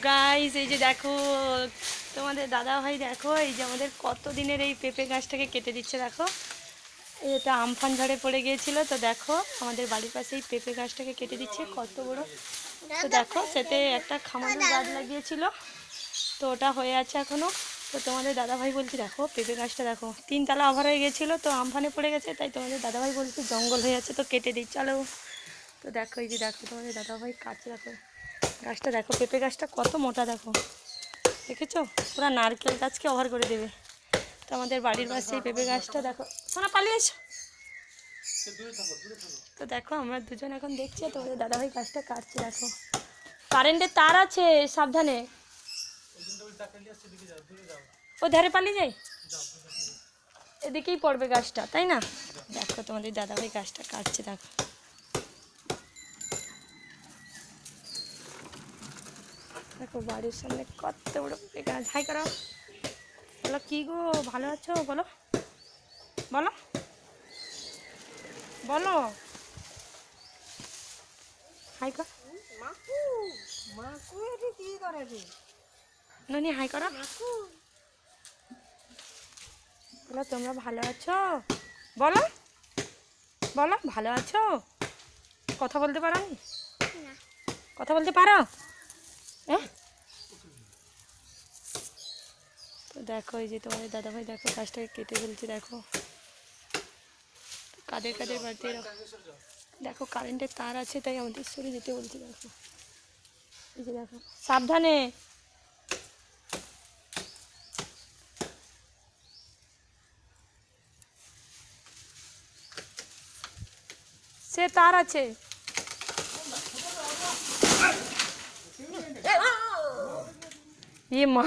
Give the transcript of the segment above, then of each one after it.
Guys এই যে দেখো তোমাদের দাদা ভাই, দেখো এই যে আমাদের কত দিনের এই পেঁপে গাছটাকে কেটে দিচ্ছে। দেখো এটা আমফান ঝড়ে পড়ে গিয়েছিল, তো দেখো আমাদের বাড়ির পাশে এই পেঁপে গাছটাকে কেটে দিচ্ছে কত বড়। তো দেখো সেতে একটা খামারের গাছ লাগিয়েছিল, তো ওটা হয়ে আছে এখনো। তো তোমাদের দাদাভাই বলছি দেখো পেঁপে গাছটা দেখো 3 তলা ওভার হয়ে গেছিলো, তো আমফানে পড়ে গেছে, তাই তোমাদের দাদাভাই বলছে জঙ্গল হয়ে আছে তো কেটে দিই চলো। তো দেখো এই যে দেখো তোমাদের দাদাভাই কাটছে, দেখো গাছটা দেখো পেঁপে গাছটা কত মোটা দেখো, দেখেছো পুরো নারকেল গাছকে ওভার করে দেবে। তো আমাদের বাড়ির পাশে এই পেঁপে গাছটা দেখো, সোনা পালিয়ে এসো। তো দেখো আমরা দুজন এখন দেখছি তোমাদের দাদাভাই গাছটা কাটছে। দেখো কারেন্টের তার আছে, সাবধানে। ও ধারে পালিয়ে যাই, এদিকেই পড়বে গাছটা, তাই না? দেখো তোমাদের দাদাভাই গাছটা কাটছে। দেখো দেখো বাড়ির সামনে কত বড় পেঁপে গাছ। হাই করো, বলো কি গো ভালো আছো, বলো বলো বলো, হাই কর ননি, হাই করো, বলো তোমরা ভালো আছো, বলো বলো ভালো আছো। কথা বলতে পারো? কথা বলতে পারো? হ্যাঁ। তো দেখো এই যে তোমাদের দাদাভাই দেখো গাছটাকে কেটে ফেলছে। দেখো কাদের কাদের বাড়িতে এরকম দেখো কারেন্টের তার আছে, তাই আমাদের সরে যেতে বলছে। দেখো এই যে দেখো সাবধানে। সে তার আছে, ইয়ে মা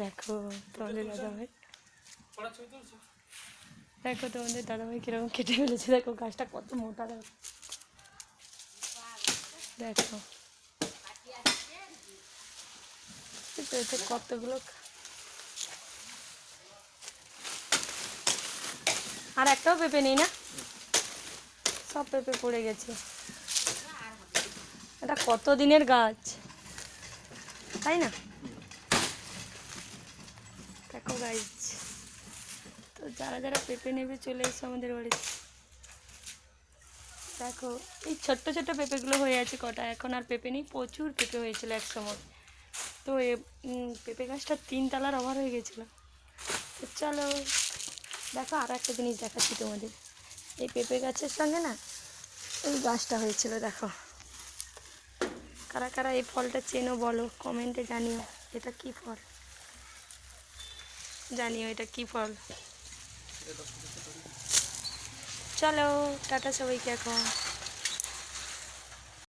দেখো তোমাদের দাদাভাই, দেখো তোমাদের দাদাভাই কিরকম কেটে ফেলেছে। দেখো গাছটা কত মোটা, দেখো দেখো কতগুলো। আর একটাও পেঁপে নেই না, সব পেঁপে পড়ে গেছে। এটা কত দিনের গাছ, তাই না? দেখো গাইজ, তো যারা যারা পেঁপে নেবে চলে এসো আমাদের বাড়িতে। দেখো এই ছোট্ট ছোট্ট পেঁপেগুলো হয়ে আছে কটা, এখন আর পেঁপে নেই, প্রচুর পেঁপে হয়েছিল এক সময়। তো পেঁপে গাছটা 3 তলার ওভার হয়ে গেছিলো। তো চলো দেখো আরও একটা জিনিস দেখাচ্ছি তোমাদের। এই পেঁপে গাছের সঙ্গে না এই গাছটা হয়েছিল। দেখো কারা কারা এই ফলটা চেনো বলো, কমেন্টে জানিও এটা কি ফল, জানিও এটা কি ফল। চলো টাটা সবাইকে এখন।